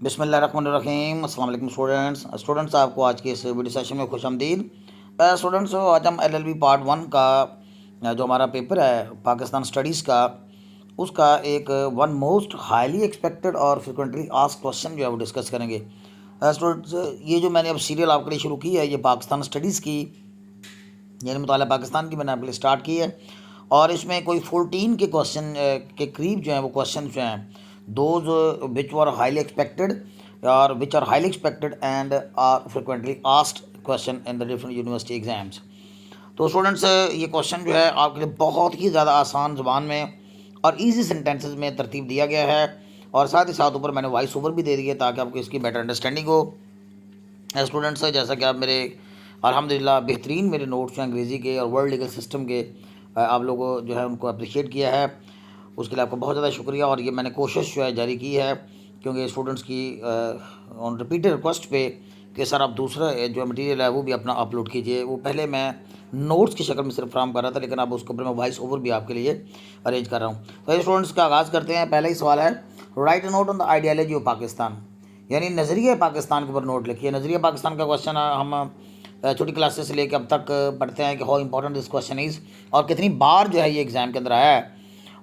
بسم اللہ الرحمن الرحیم۔ السلام علیکم اسٹوڈنٹس آپ کو آج کے اس ویڈیو سیشن میں خوش آمدید۔ اسٹوڈنٹس آج ہم LLB پارٹ 1 کا جو ہمارا پیپر ہے پاکستان اسٹڈیز کا، اس کا ایک ون موسٹ ہائیلی ایکسپیکٹڈ اور فریکوینٹلی آسک کوشچن جو ہے وہ ڈسکس کریں گے۔ اسٹوڈنٹس یہ جو میں نے اب سیریل آپ کے لیے شروع کی ہے، یہ پاکستان اسٹڈیز کی یعنی مطالعہ پاکستان کی میں نے آپ کے لیے اسٹارٹ کی ہے، اور اس میں کوئی 14 کے کوشچن کے قریب جو ہیں وہ کوشچن جو ہیں those which are highly expected اور which are highly expected and are frequently asked question in the different university exams. تو اسٹوڈنٹس یہ کوشچن جو ہے آپ کے لیے بہت ہی زیادہ آسان زبان میں اور ایزی سینٹینسز میں ترتیب دیا گیا ہے، اور ساتھ ہی ساتھ اوپر میں نے وائس اوور بھی دے دی ہے تاکہ آپ کو اس کی بیٹر انڈرسٹینڈنگ ہو۔ اسٹوڈنٹس جیسا کہ آپ میرے الحمدللہ بہترین میرے نوٹس ہیں انگریزی کے اور ورلڈ لیگل سسٹم کے، آپ لوگوں جو ہے ان کو اپریشیٹ کیا ہے، اس کے لیے آپ کو بہت زیادہ شکریہ۔ اور یہ میں نے کوشش جو ہے جاری کی ہے کیونکہ اسٹوڈنٹس کی آن ریپیٹڈ ریکویسٹ پہ کہ سر آپ دوسرا جو مٹیریل ہے وہ بھی اپنا اپلوڈ کیجئے۔ وہ پہلے میں نوٹس کی شکل میں صرف فراہم کر رہا تھا، لیکن اب اس کے اوپر میں وائس اوور بھی آپ کے لیے ارینج کر رہا ہوں۔ تو اسٹوڈنٹس کا آغاز کرتے ہیں۔ پہلا ہی سوال ہے، write a note on the ideology of Pakistan, یعنی نظریہ پاکستان کے اوپر نوٹ لکھیے۔ نظریہ پاکستان کا کوشچن ہم چھوٹی کلاسز سے لے کے اب تک پڑھتے ہیں کہ how important this question is, اور کتنی بار جو ہے یہ ایگزام کے اندر آیا ہے۔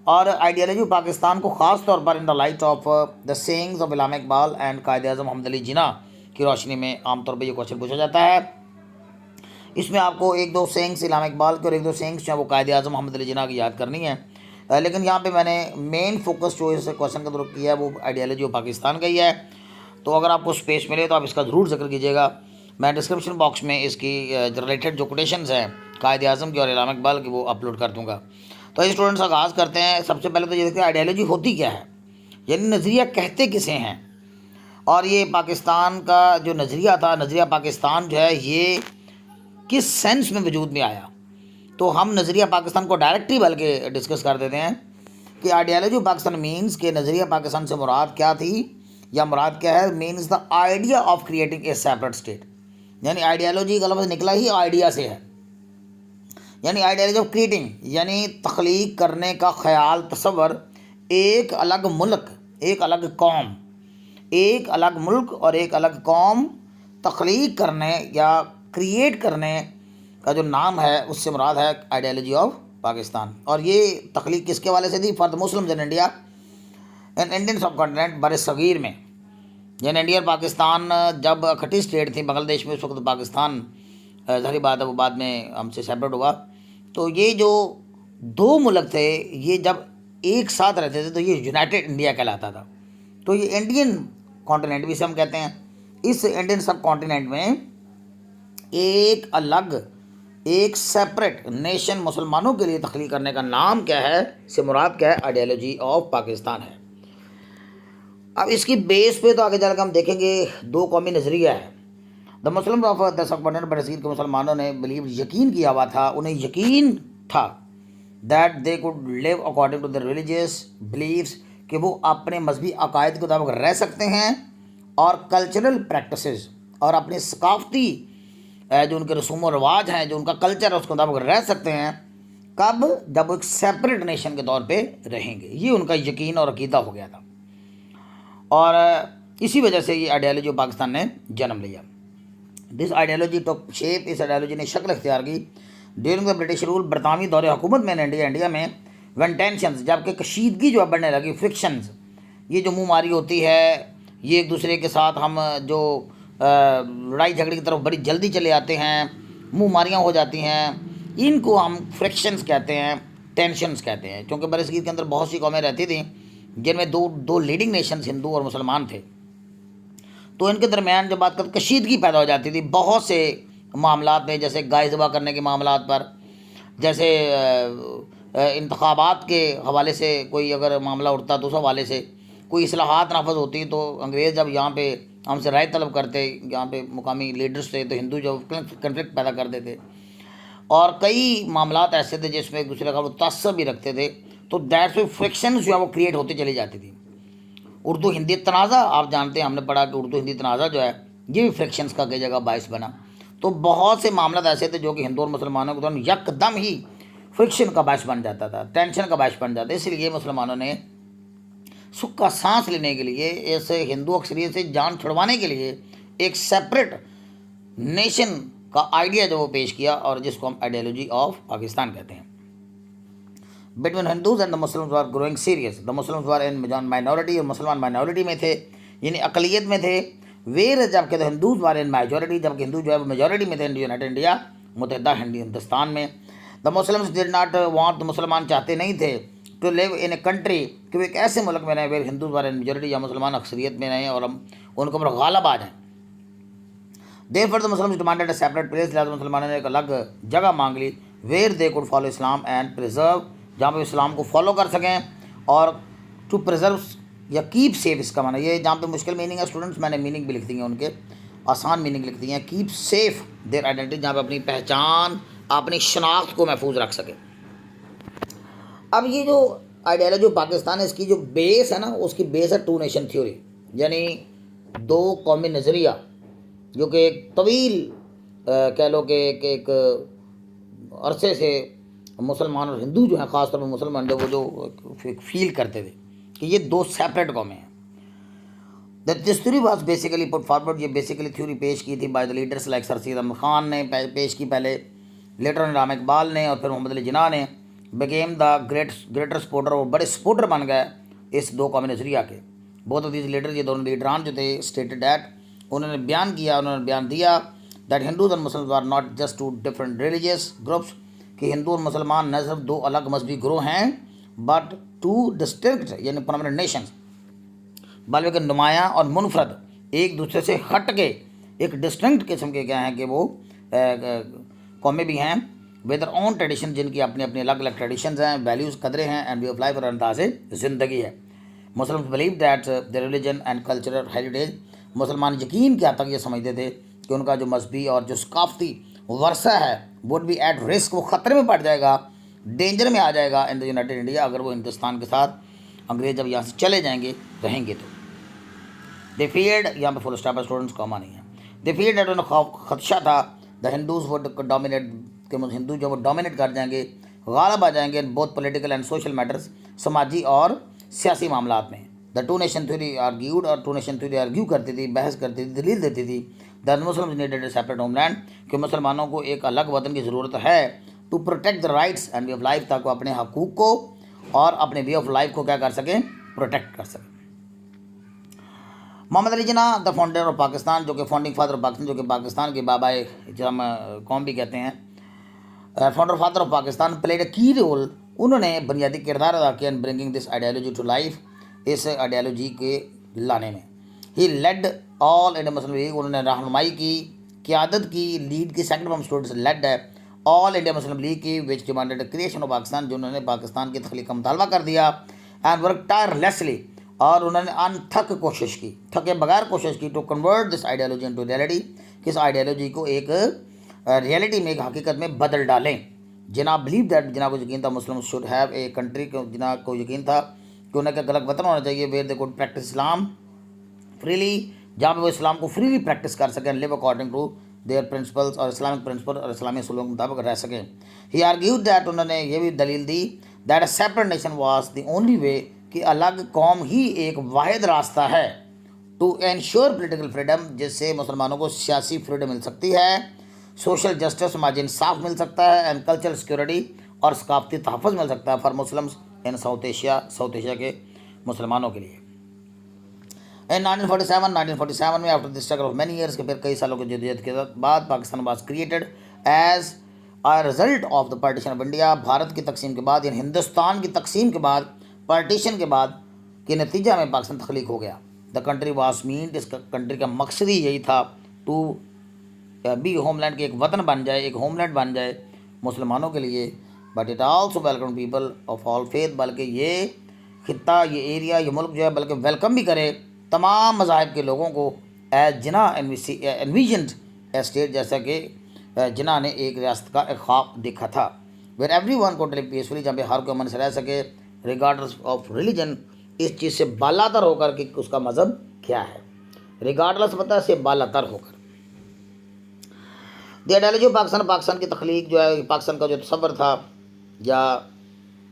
اور آئیڈیالوجی پاکستان کو خاص طور پر in the light of the sayings of Allama Iqbal and Quaid Azam محمد علی جناح کی روشنی میں عام طور پہ یہ کوشچن پوچھا جاتا ہے۔ اس میں آپ کو ایک دو سینگس علامہ اقبال کے اور ایک دو سینگس جو ہیں وہ قائد اعظم محمد علی جناح کی یاد کرنی ہے، لیکن یہاں پہ میں نے مین فوکس جو اس کوشچن کا ضرور کیا ہے وہ آئیڈیالوجی آف پاکستان کا ہی ہے۔ تو اگر آپ کو اسپیس ملے تو آپ اس کا ضرور ذکر کیجیے گا۔ میں ڈسکرپشن باکس میں اس کی ریلیٹڈ جو کوٹیشنز ہیں قائد اعظم کی اور علامہ اقبال کی وہ اپلوڈ کر دوں گا۔ تو اسٹوڈنٹس آغاز کرتے ہیں۔ سب سے پہلے تو یہ دیکھتے ہیں آئیڈیالوجی ہوتی کیا ہے، یعنی نظریہ کہتے کسے ہیں، اور یہ پاکستان کا جو نظریہ تھا، نظریہ پاکستان جو ہے یہ کس سینس میں وجود میں آیا۔ تو ہم نظریہ پاکستان کو ڈائریکٹلی بلکہ ڈسکس کر دیتے ہیں کہ آئیڈیالوجی پاکستان مینس کہ نظریہ پاکستان سے مراد کیا تھی یا مراد کیا ہے، means the idea of creating a separate state, یعنی آئیڈیالوجی کا لفظ نکلا ہی آئیڈیا سے ہے، یعنی آئیڈیالوجی آف کریٹنگ یعنی تخلیق کرنے کا خیال، تصور ایک الگ ملک، ایک الگ قوم، ایک الگ ملک اور ایک الگ قوم تخلیق کرنے یا کریٹ کرنے کا جو نام ہے اس سے مراد ہے آئیڈیالوجی آف پاکستان۔ اور یہ تخلیق کس کے والے سے تھی؟ For the Muslims in India and Indian sub continent, بر صغیر میں، یعنی انڈیا اور پاکستان جب اکٹھی اسٹیٹ تھی بنگلہ دیش میں، اس وقت پاکستان ظاہری بات ہے وہ بعد میں ہم سے سیپریٹ ہوا۔ تو یہ جو دو ملک تھے یہ جب ایک ساتھ رہتے تھے تو یہ یونائٹڈ انڈیا کہلاتا تھا۔ تو یہ انڈین کانٹیننٹ بھی اسے ہم کہتے ہیں۔ اس انڈین سب کانٹیننٹ میں ایک الگ، ایک سیپریٹ نیشن مسلمانوں کے لیے تخلیق کرنے کا نام کیا ہے، سے مراد کیا ہے، آئیڈیالوجی آف پاکستان ہے۔ اب اس کی بیس پہ تو آگے چل کے ہم دیکھیں گے دو قومی نظریہ ہے۔ دا Muslim of the sub continent, برصغیر کے مسلمانوں نے بلیو، یقین کیا ہوا تھا، انہیں یقین تھا that they could live according to the religious beliefs, کہ وہ اپنے مذہبی عقائد کے مطابق رہ سکتے ہیں اور کلچرل پریکٹسز اور اپنی ثقافتی جو ان کے رسوم و رواج ہیں، جو ان کا کلچر ہے اس کے مطابق رہ سکتے ہیں۔ کب؟ جب وہ ایک سیپریٹ نیشن کے طور پہ رہیں گے۔ یہ ان کا یقین اور عقیدہ ہو گیا تھا، اور اسی وجہ سے یہ آئیڈیالوجی پاکستان نے جنم لیا۔ دس آئیڈیالوجی ٹوک شیپ، اس آئیڈیالوجی نے شکل اختیار کی ڈیورنگ دا برٹش رول، برطانوی دور حکومت میں انڈیا میں، وین ٹینشنز، جب کہ کشیدگی جو ہے بڑھنے لگی، فرکشنز، یہ جو منہ ماری ہوتی ہے، یہ ایک دوسرے کے ساتھ ہم جو لڑائی جھگڑے کی طرف بڑی جلدی چلے آتے ہیں، منہ ماریاں ہو جاتی ہیں، ان کو ہم فرکشنز کہتے ہیں، ٹینشنز کہتے ہیں۔ کیونکہ برصغیر کے اندر بہت سی قومیں رہتی تھیں جن میں دو لیڈنگ نیشنز ہندو اور مسلمان تھے، تو ان کے درمیان جب بات کرتے کشیدگی پیدا ہو جاتی تھی بہت سے معاملات میں، جیسے گائے ذبح کرنے کے معاملات پر، جیسے انتخابات کے حوالے سے کوئی اگر معاملہ اٹھتا تو اس حوالے سے، کوئی اصلاحات نافذ ہوتی تو انگریز جب یہاں پہ ہم سے رائے طلب کرتے، یہاں پہ مقامی لیڈرز تھے تو ہندو جو کنفلکٹ پیدا کر دیتے، اور کئی معاملات ایسے تھے جس میں ایک دوسرے کا وہ تعصب بھی رکھتے تھے، تو دیٹس وائی فرکشنز جو ہے وہ کریٹ ہوتی چلی جاتی تھی۔ اردو ہندی تنازع آپ جانتے ہیں، ہم نے پڑھا کہ اردو ہندی تنازع جو ہے یہ بھی فرکشنز کا کئی جگہ باعث بنا۔ تو بہت سے معاملات ایسے تھے جو کہ ہندو اور مسلمانوں کے دوران یک دم ہی فرکشن کا باعث بن جاتا تھا، ٹینشن کا باعث بن جاتا ہے۔ اس لیے مسلمانوں نے سکھ سانس لینے کے لیے، اس ہندو اکثریت سے جان چھڑوانے کے لیے ایک سیپریٹ نیشن کا آئیڈیا جو وہ پیش کیا، اور جس کو ہم آئیڈیالوجی آف پاکستان کہتے ہیں. Between Hindus and the Muslims were growing serious. The Muslims were in minority, اور مسلمان مائنورٹی میں تھے، یعنی اقلیت میں تھے. ویر جبکہ دا ہندوز وار ان میجورٹی، جبکہ ہندو جو ہے وہ میجورٹی میں تھے یونائٹڈ انڈیا، متحدہ ہندوستان میں. The Muslims did not want, مسلمان چاہتے نہیں تھے to leave in a country, کہ وہ ایک ایسے ملک میں رہیں ویر ہندوز وار ان میجورٹی، یا مسلمان اکثریت میں رہیں اور ہم ان کے اوپر غالب آ جائیں. Therefore the Muslims demanded a separate place. لہٰذا مسلمانوں نے ایک الگ جگہ مانگ لی. Where they could follow Islam and preserve، جہاں پہ اسلام کو فالو کر سکیں اور ٹو پریزرو یا کیپ سیف. اس کا معنی یہ جہاں پہ مشکل میننگ ہے اسٹوڈنٹس، میں نے میننگ بھی لکھ دی ہیں ان کے، آسان میننگ لکھ دی ہیں. کیپ سیف دیر آئیڈینٹی، جہاں پہ اپنی پہچان، اپنی شناخت کو محفوظ رکھ سکے. اب یہ جو آئیڈیالوجی پاکستان ہے، اس کی جو بیس ہے نا، اس کی بیس ہے ٹو نیشن تھیوری، یعنی دو قومی نظریہ، جو کہ ایک طویل کہہ لو کہ ایک عرصے سے مسلمان اور ہندو جو ہیں، خاص طور پہ مسلمان وہ جو فیل کرتے تھے کہ یہ دو سیپریٹ قومیں ہیں. This theory was basically put forward, یہ بیسیکلی تھیوری پیش کی تھی بائی دا لیڈرس لائک سر سید احمد خان نے پیش کی پہلے، لیٹر علامہ اقبال نے، اور پھر محمد علی جناح نے. بگیم دا گریٹر سپورٹر، وہ بڑے سپورٹر بن گئے اس دو قومی نظریہ کے. بوتھ آف دیز لیڈر، یہ دونوں لیڈران جو تھے، اسٹیٹڈ دیٹ، انہوں نے بیان دیا that Hindus and Muslims are not just two different religious groups, کہ ہندو اور مسلمان نہ صرف دو الگ مذہبی گروہ ہیں، بٹ ٹو ڈسٹنکٹ یعنی پرماننٹ نیشنز، بلکہ نمایاں اور منفرد، ایک دوسرے سے ہٹ کے ایک ڈسٹنکٹ قسم کے کیا ہیں کہ وہ قومیں بھی ہیں، ود دیئر اون ٹریڈیشن، جن کی اپنی اپنی الگ الگ ٹریڈیشنز ہیں، ویلیوز، قدریں ہیں، اینڈ وے آف لائف، اور انداز زندگی ہے. Muslims believe that the religion and cultural heritage, مسلمان یقین کیا تک یہ سمجھتے تھے کہ ان کا جو مذہبی اور جو ثقافتی ورثہ ہے وڈ بی ایٹ رسک، وہ خطرے میں پڑ جائے گا، ڈینجر میں آ جائے گا ان دا یونائٹڈ انڈیا، اگر وہ ہندوستان کے ساتھ انگریز جب یہاں سے چلے جائیں گے، رہیں گے تو. دے فیئرڈ، یہاں پہ فل اسٹاپ ہے اسٹوڈنٹس، کاما نہیں ہے. دے فیئرڈ دیٹ، انہیں خدشہ تھا، دا ہندوز وڈ ڈومینیٹ، کہ ہندو جو وہ ڈومینیٹ کر جائیں گے، غالب آ جائیں گے بہت پولیٹیکل اینڈ سوشل میٹرز، سماجی اور سیاسی معاملات میں. The two nation theory argued, اور ٹو نیشن تھیوری آرگیو کرتی تھی، بحث کرتی تھی، دلیل دیتی تھی that Muslims needed a separate homeland, کہ مسلمانوں کو ایک الگ وطن کی ضرورت ہے، to protect the rights and way of life, تاکہ وہ اپنے حقوق کو اور اپنے وے آف لائف کو کیا کر سکیں، پروٹیکٹ کر سکیں. محمد Ali Jinnah the founder of Pakistan, جو کہ فاؤنڈنگ فادر آف پاکستان، جو کہ پاکستان کے بابائے جو ہم قوم بھی کہتے ہیں، founder father of Pakistan, played a key role, انہوں نے بنیادی کردار ادا کیا in bringing this ideology to life, اس آئیڈیالوجی کے لانے میں. He led All India Muslim League, انہوں نے رہنمائی کی، قیادت کی، لیڈ کی سیکنڈ فارم اسٹوڈنٹس لیڈ ہے آل انڈیا مسلم لیگ کی، وچ ڈیمانڈیڈ کریشن آف پاکستان، جو انہوں نے پاکستان کی تخلیق کا مطالبہ کر دیا، اینڈ ورک ٹائر لیسلی، اور انہوں نے انتھک کوشش کی، تھکے بغیر کوشش کی، to convert this ideology into reality, کہ اس آئیڈیالوجی کو ایک ریئلٹی میں، ایک حقیقت میں بدل ڈالیں. جناب بلیو دیٹ، جناب کو یقین تھا Muslim should have a country, جناب کو یقین تھا کہ انہیں ایک الگ وطن ہونا چاہیے، where they could practice Islam freely, جہاں پہ وہ اسلام کو فریلی پریکٹس کر سکیں، لیو اکارڈنگ ٹو دیئر پرنسپلس، اور اسلامک پرنسپل اور اسلامی اصولوں کے مطابق رہ سکیں. ہی آرگیوڈ دیٹ، انہوں نے یہ بھی دلیل دی that a separate nation was the only way, کہ الگ قوم ہی ایک واحد راستہ ہے، ٹو انشور پولیٹیکل فریڈم، جس سے مسلمانوں کو سیاسی فریڈم مل سکتی ہے، سوشل جسٹس، سماجی انصاف مل سکتا ہے، اینڈ کلچرل سیکورٹی، اور ثقافتی تحفظ مل سکتا ہے for Muslims in South Asia کے مسلمانوں کے لیے. ان 1947 میں after the struggle of many years, کے پھر کئی سالوں کی جدوجہد کے بعد Pakistan was created as a result of the partition of India, Bharat کی تقسیم کے بعد، یعنی ہندوستان کی تقسیم کے بعد، پارٹیشن کے بعد کے نتیجہ میں پاکستان تخلیق ہو گیا. دا کنٹری واز مینڈ، اس کنٹری کا مقصد ہی یہی تھا، ٹو بی ہوم لینڈ، کے ایک وطن بن جائے، ایک ہوم لینڈ بن جائے مسلمانوں کے لیے. But it also welcome people of all faith, بلکہ یہ خطہ، یہ ایریا، یہ ملک جو ہے بلکہ ویلکم بھی کرے تمام مذاہب کے لوگوں کو، ایز جناح انویژنڈ اے اسٹیٹ، جیسا کہ جناح نے ایک ریاست کا ایک خواب دیکھا تھا، ویئر ایوری ون کو لیو پیسفلی، جہاں پہ ہر کوئی امن سے رہ سکے، ریگارڈلس آف ریلیجن، اس چیز سے بالا تر ہو کر کہ اس کا مذہب کیا ہے، ریگارڈلس پتہ سے بالا تر ہو کر. دی آئیڈیالوجی آف پاکستان کی تخلیق جو ہے، پاکستان کا جو تصور تھا یا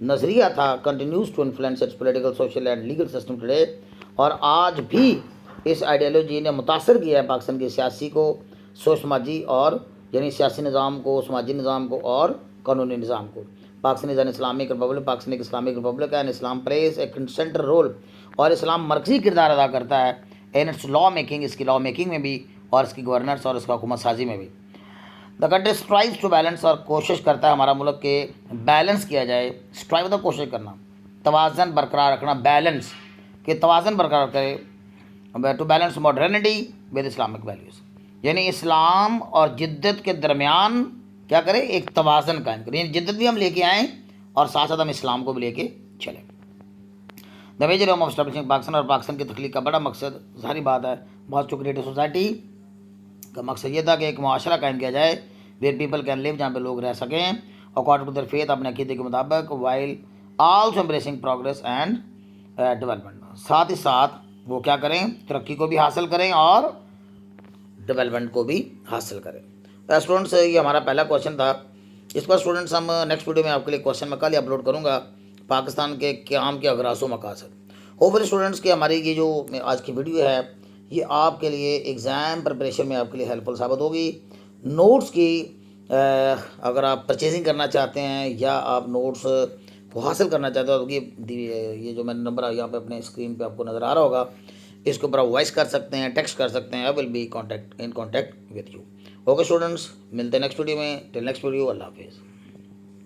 نظریہ تھا continues to influence its political social and legal system today, اور آج بھی اس آئیڈیالوجی نے متاثر کیا ہے پاکستان کے سیاسی کو، سماجی اور یعنی سیاسی نظام کو، سماجی نظام کو اور قانونی نظام کو۔ Pakistan is an Islamic republic, Pakistan ایک اسلامک ریپبلک ہے، and Islam plays a central role, اور اسلام مرکزی کردار ادا کرتا ہے ان اٹس لا میکنگ، اس کی لا میکنگ میں بھی اور اس کی گورننس اور اس کا حکومت سازی میں بھی۔ دا کنٹری اسٹرائیوز ٹو بیلنس، اور کوشش کرتا ہے ہمارا ملک کہ بیلنس کیا جائے، اسٹرائیو تو کوشش کرنا، توازن برقرار رکھنا، بیلنس کہ توازن برقرار کرے، to balance modernity with Islamic values, یعنی اسلام اور جدت کے درمیان کیا کرے، ایک توازن قائم کرے، یعنی جدت بھی ہم لے کے آئیں اور ساتھ ساتھ ہم اسلام کو بھی لے کے چلیں۔ The major aim of establishing Pakistan, اور پاکستان کی تخلیق کا بڑا مقصد ظاہری بات ہے بہت کریٹ سوسائٹی کا مقصد یہ تھا کہ ایک معاشرہ قائم کیا جائے ویئر پیپل کین لیو، جہاں پہ لوگ رہ سکیں اکارڈنگ ٹو دیئر فیتھ، اپنے عقیدے کے مطابق، while also embarrassing progress and development, ساتھ ہی ساتھ وہ کیا کریں، ترقی کو بھی حاصل کریں اور ڈیولپمنٹ کو بھی حاصل کریں۔ اسٹوڈنٹس یہ ہمارا پہلا کوشچن تھا، اس پر اسٹوڈنٹس ہم نیکسٹ ویڈیو میں آپ کے لیے کوشچن میں کل ہی اپلوڈ کروں گا، پاکستان کے قیام کے اغراض و مقاصد۔ ہوپفلی اسٹوڈنٹس کی ہماری یہ جو آج کی ویڈیو ہے یہ آپ کے لیے ایگزام پریپریشن میں آپ کے لیے ہیلپ فل ثابت ہوگی۔ نوٹس کی اگر آپ پرچیزنگ کرنا چاہتے ہیں یا آپ نوٹس کو حاصل کرنا چاہتے ہو تو یہ جو میں نمبر یہاں پہ اپنے اسکرین پہ آپ کو نظر آ رہا ہوگا، اس کے اوپر آپ وائس کر سکتے ہیں، ٹیکسٹ کر سکتے ہیں، I will be in contact with you. Okay students, ملتے ہیں نیکسٹ ویڈیو میں، ٹل نیکسٹ ویڈیو، اللہ حافظ۔